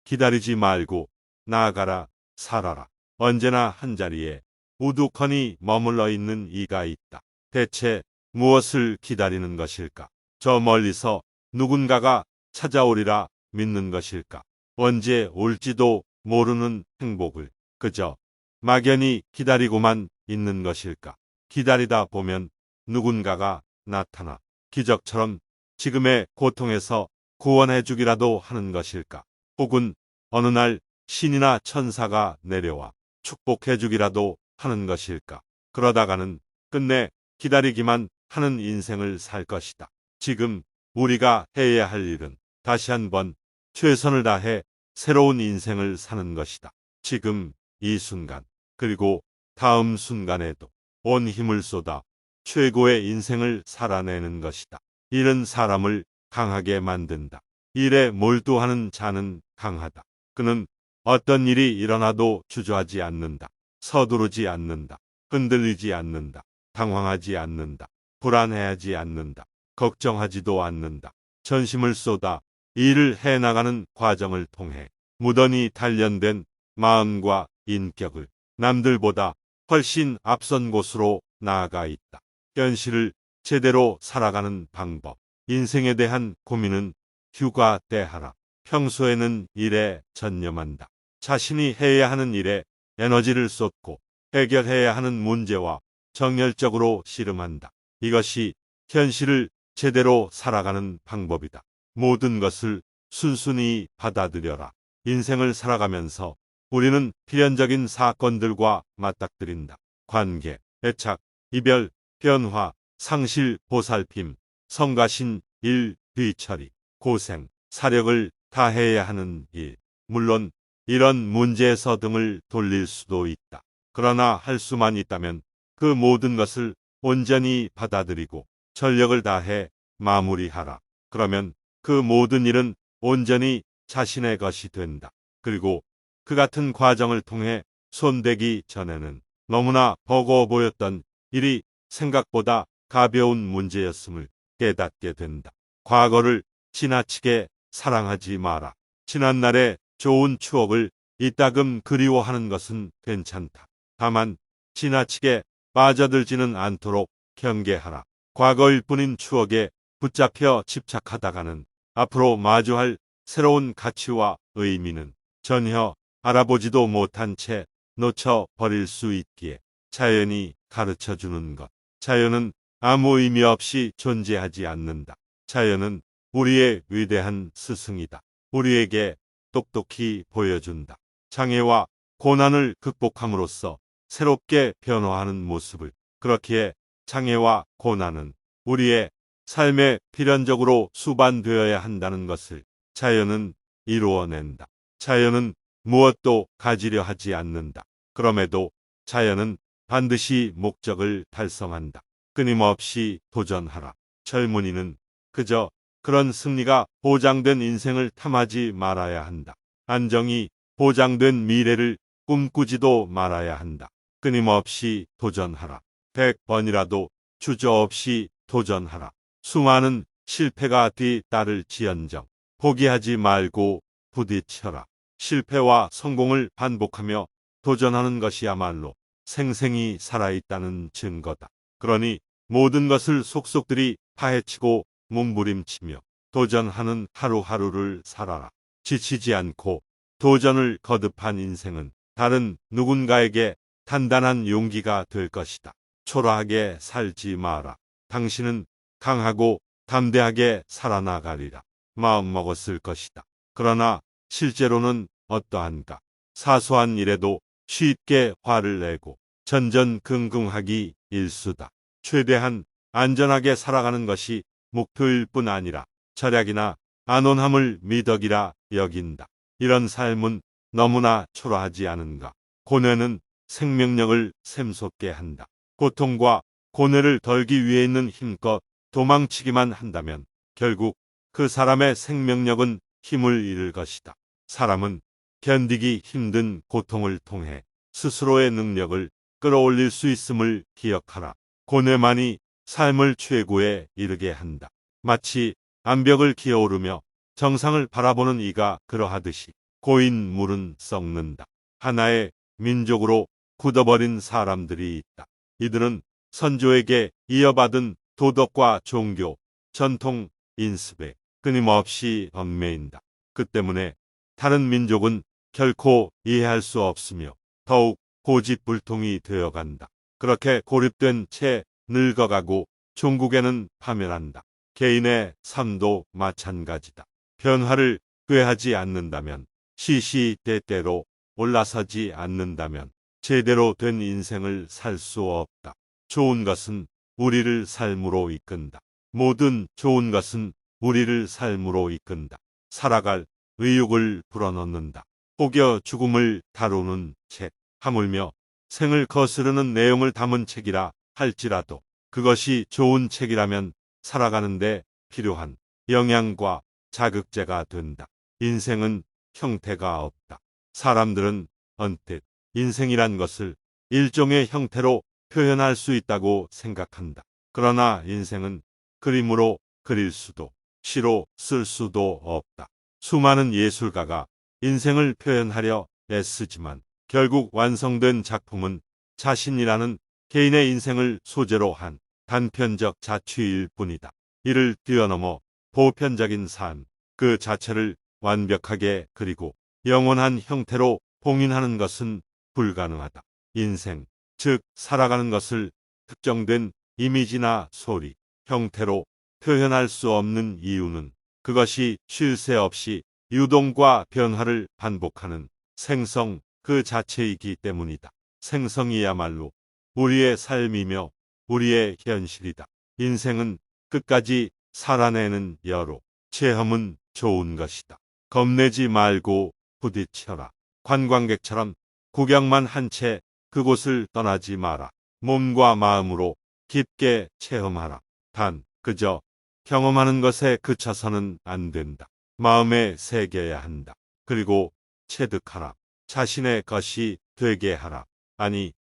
기다리지 말고 나아가라, 살아라. 언제나 한자리에 우두커니 머물러 있는 이가 있다. 대체 무엇을 기다리는 것일까? 저 멀리서 누군가가 찾아오리라 믿는 것일까? 언제 올지도 모르는 행복을 그저 막연히 기다리고만 있는 것일까? 기다리다 보면 누군가가 나타나 기적처럼 지금의 고통에서 구원해 주기라도 하는 것일까? 혹은 어느 날 신이나 천사가 내려와 축복해 주기라도 하는 것일까? 그러다가는 끝내 기다리기만 하는 인생을 살 것이다. 지금 우리가 해야 할 일은 다시 한번 최선을 다해 새로운 인생을 사는 것이다. 지금 이 순간 그리고 다음 순간에도 온 힘을 쏟아 최고의 인생을 살아내는 것이다. 일은 사람을 강하게 만든다. 일에 몰두하는 자는 강하다. 그는 어떤 일이 일어나도 주저하지 않는다. 서두르지 않는다. 흔들리지 않는다. 당황하지 않는다. 불안해하지 않는다. 걱정하지도 않는다. 전심을 쏟아 일을 해나가는 과정을 통해 무던히 단련된 마음과 인격을 남들보다 훨씬 앞선 곳으로 나아가 있다. 현실을 제대로 살아가는 방법. 인생에 대한 고민은 휴가 때 하라. 평소에는 일에 전념한다. 자신이 해야 하는 일에 에너지를 쏟고 해결해야 하는 문제와 정열적으로 씨름한다. 이것이 현실을 제대로 살아가는 방법이다. 모든 것을 순순히 받아들여라. 인생을 살아가면서 우리는 필연적인 사건들과 맞닥뜨린다. 관계, 애착, 이별, 변화, 상실, 보살핌, 성가신, 일, 뒤처리, 고생, 사력을 다해야 하는 일. 물론 이런 문제에서 등을 돌릴 수도 있다. 그러나 할 수만 있다면 그 모든 것을 온전히 받아들이고 전력을 다해 마무리하라. 그러면 그 모든 일은 온전히 자신의 것이 된다. 그리고 그 같은 과정을 통해 손대기 전에는 너무나 버거워 보였던 일이 생각보다 가벼운 문제였음을 깨닫게 된다. 과거를 지나치게 사랑하지 마라. 지난날의 좋은 추억을 이따금 그리워하는 것은 괜찮다. 다만 지나치게 빠져들지는 않도록 경계하라. 과거일 뿐인 추억에 붙잡혀 집착하다가는 앞으로 마주할 새로운 가치와 의미는 전혀 알아보지도 못한 채 놓쳐버릴 수 있기에 자연이 가르쳐주는 것. 자연은 아무 의미 없이 존재하지 않는다. 자연은 우리의 위대한 스승이다. 우리에게 똑똑히 보여준다. 장애와 고난을 극복함으로써 새롭게 변화하는 모습을. 그렇기에 장애와 고난은 우리의 삶에 필연적으로 수반되어야 한다는 것을 자연은 이루어낸다. 자연은 무엇도 가지려 하지 않는다. 그럼에도 자연은 반드시 목적을 달성한다. 끊임없이 도전하라. 젊은이는 그저 그런 승리가 보장된 인생을 탐하지 말아야 한다. 안정이 보장된 미래를 꿈꾸지도 말아야 한다. 끊임없이 도전하라. 100번이라도 주저없이 도전하라. 수많은 실패가 뒤따를지언정 포기하지 말고 부딪혀라. 실패와 성공을 반복하며 도전하는 것이야말로 생생히 살아있다는 증거다. 그러니 모든 것을 속속들이 파헤치고 몸부림치며 도전하는 하루하루를 살아라. 지치지 않고 도전을 거듭한 인생은 다른 누군가에게 단단한 용기가 될 것이다. 초라하게 살지 마라. 당신은 강하고 담대하게 살아나가리라. 마음먹었을 것이다. 그러나 실제로는 어떠한가? 사소한 일에도 쉽게 화를 내고 전전긍긍하기 일수다. 최대한 안전하게 살아가는 것이 목표일 뿐 아니라 절약이나 안온함을 미덕이라 여긴다. 이런 삶은 너무나 초라하지 않은가? 고뇌는 생명력을 샘솟게 한다. 고통과 고뇌를 덜기 위해 있는 힘껏 도망치기만 한다면 결국 그 사람의 생명력은 힘을 잃을 것이다. 사람은 견디기 힘든 고통을 통해 스스로의 능력을 끌어올릴 수 있음을 기억하라. 고뇌만이 삶을 최고에 이르게 한다. 마치 암벽을 기어오르며 정상을 바라보는 이가 그러하듯이 고인 물은 썩는다. 하나의 민족으로 굳어버린 사람들이 있다. 이들은 선조에게 이어받은 도덕과 종교, 전통, 인습에 끊임없이 얽매인다. 그 때문에 다른 민족은 결코 이해할 수 없으며 더욱 고집불통이 되어간다. 그렇게 고립된 채 늙어가고 종국에는 파멸한다. 개인의 삶도 마찬가지다. 변화를 꾀하지 않는다면, 시시때때로 올라서지 않는다면 제대로 된 인생을 살 수 없다. 좋은 것은 우리를 삶으로 이끈다. 모든 좋은 것은 우리를 삶으로 이끈다. 살아갈 의욕을 불어넣는다. 혹여 죽음을 다루는 책, 하물며 생을 거스르는 내용을 담은 책이라 할지라도 그것이 좋은 책이라면 살아가는데 필요한 영양과 자극제가 된다. 인생은 형태가 없다. 사람들은 언뜻 인생이란 것을 일종의 형태로 표현할 수 있다고 생각한다. 그러나 인생은 그림으로 그릴 수도 시로 쓸 수도 없다. 수많은 예술가가 인생을 표현하려 애쓰지만 결국 완성된 작품은 자신이라는 개인의 인생을 소재로 한 단편적 자취일 뿐이다. 이를 뛰어넘어 보편적인 삶, 그 자체를 완벽하게 그리고 영원한 형태로 봉인하는 것은 불가능하다. 인생, 즉 살아가는 것을 특정된 이미지나 소리, 형태로 표현할 수 없는 이유는 그것이 쉴 새 없이 유동과 변화를 반복하는 생성 그 자체이기 때문이다. 생성이야말로 우리의 삶이며 우리의 현실이다. 인생은 끝까지 살아내는 여로, 체험은 좋은 것이다. 겁내지 말고 부딪혀라. 관광객처럼 구경만 한 채 그곳을 떠나지 마라. 몸과 마음으로 깊게 체험하라. 단 그저 경험하는 것에 그쳐서는 안 된다. 마음에 새겨야 한다. 그리고 체득하라. 자신의 것이 되게 하라. 아니,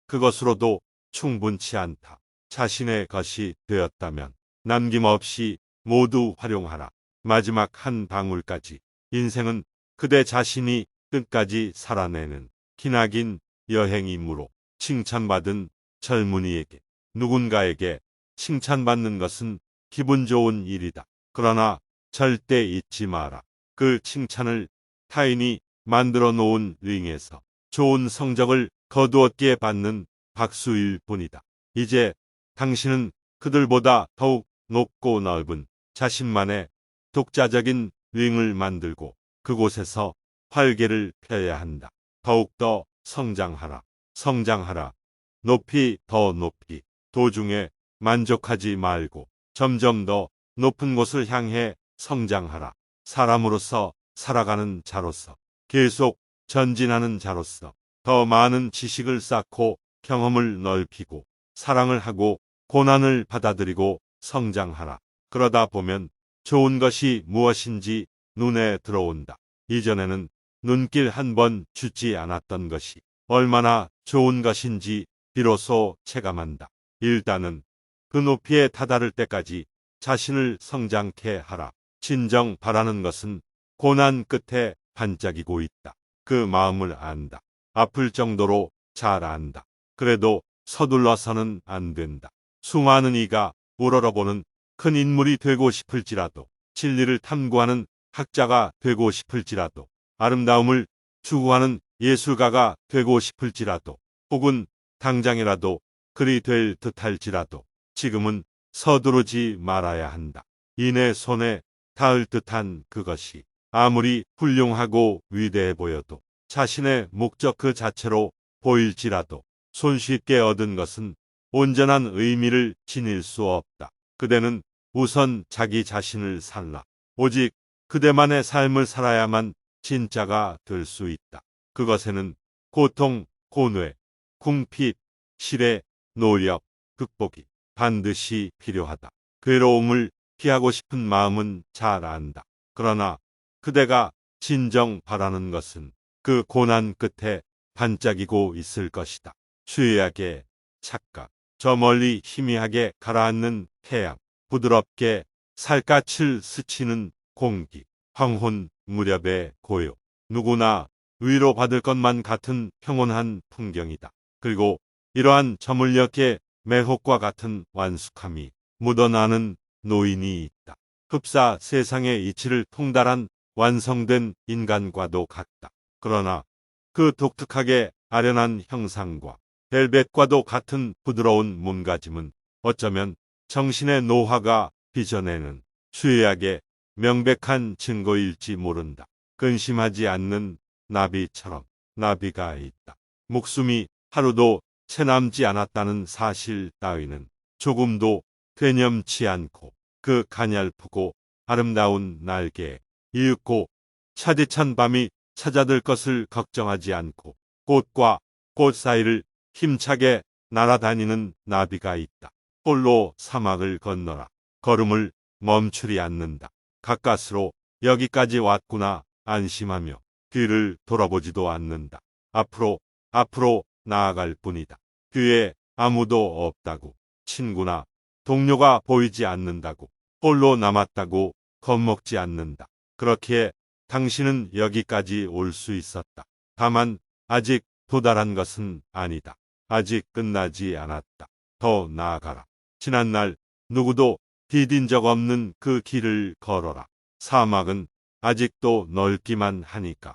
그것으로도 충분치 않다. 자신의 것이 되었다면 남김없이 모두 활용하라. 마지막 한 방울까지. 인생은 그대 자신이 끝까지 살아내는 기나긴 여행이므로 칭찬받은 젊은이에게 누군가에게 칭찬받는 것은 기분 좋은 일이다. 그러나 절대 잊지 마라. 그 칭찬을 타인이 만들어 놓은 링에서 좋은 성적을 거두었기에 받는 박수일 뿐이다. 이제 당신은 그들보다 더욱 높고 넓은 자신만의 독자적인 링을 만들고 그곳에서 활개를 펴야 한다. 더욱더 성장하라. 성장하라. 높이 더 높이. 도중에 만족하지 말고 점점 더 높은 곳을 향해 성장하라. 사람으로서 살아가는 자로서 계속 전진하는 자로서 더 많은 지식을 쌓고 경험을 넓히고 사랑을 하고 고난을 받아들이고 성장하라. 그러다 보면 좋은 것이 무엇인지 눈에 들어온다. 이전에는 눈길 한 번 주지 않았던 것이 얼마나 좋은 것인지 비로소 체감한다. 일단은 그 높이에 다다를 때까지 자신을 성장케 하라. 진정 바라는 것은 고난 끝에 반짝이고 있다. 그 마음을 안다. 아플 정도로 잘 안다. 그래도 서둘러서는 안 된다. 수많은 이가 우러러보는 큰 인물이 되고 싶을지라도, 진리를 탐구하는 학자가 되고 싶을지라도, 아름다움을 추구하는 예술가가 되고 싶을지라도, 혹은 당장이라도 그리 될 듯할지라도 지금은 서두르지 말아야 한다. 이내 손에 닿을 듯한 그것이 아무리 훌륭하고 위대해 보여도 자신의 목적 그 자체로 보일지라도 손쉽게 얻은 것은 온전한 의미를 지닐 수 없다. 그대는 우선 자기 자신을 살라. 오직 그대만의 삶을 살아야만 진짜가 될 수 있다. 그것에는 고통, 고뇌, 궁핍, 실해, 노력, 극복이 반드시 필요하다. 괴로움을 피하고 싶은 마음은 잘 안다. 그러나 그대가 진정 바라는 것은 그 고난 끝에 반짝이고 있을 것이다. 추이하게 착각, 저 멀리 희미하게 가라앉는 태양, 부드럽게 살갗을 스치는 공기, 황혼 무렵의 고요, 누구나 위로받을 것만 같은 평온한 풍경이다. 그리고 이러한 저물녘에 매혹과 같은 완숙함이 묻어나는 노인이 있다. 흡사 세상의 이치를 통달한 완성된 인간과도 같다. 그러나 그 독특하게 아련한 형상과 벨벳과도 같은 부드러운 몸가짐은 어쩌면 정신의 노화가 빚어내는 수의학의 명백한 증거일지 모른다. 근심하지 않는 나비처럼 나비가 있다. 목숨이 하루도 채 남지 않았다는 사실 따위는 조금도 되념치 않고 그 가냘프고 아름다운 날개에 이윽고 차디찬 밤이 찾아들 것을 걱정하지 않고 꽃과 꽃 사이를 힘차게 날아다니는 나비가 있다. 홀로 사막을 건너라. 걸음을 멈추리 않는다. 가까스로 여기까지 왔구나 안심하며 뒤를 돌아보지도 않는다. 앞으로 나아갈 뿐이다. 뒤에 아무도 없다고, 친구나 동료가 보이지 않는다고, 홀로 남았다고 겁먹지 않는다. 그렇기에 당신은 여기까지 올 수 있었다. 다만 아직 도달한 것은 아니다. 아직 끝나지 않았다. 더 나아가라. 지난날 누구도 디딘 적 없는 그 길을 걸어라. 사막은 아직도 넓기만 하니까.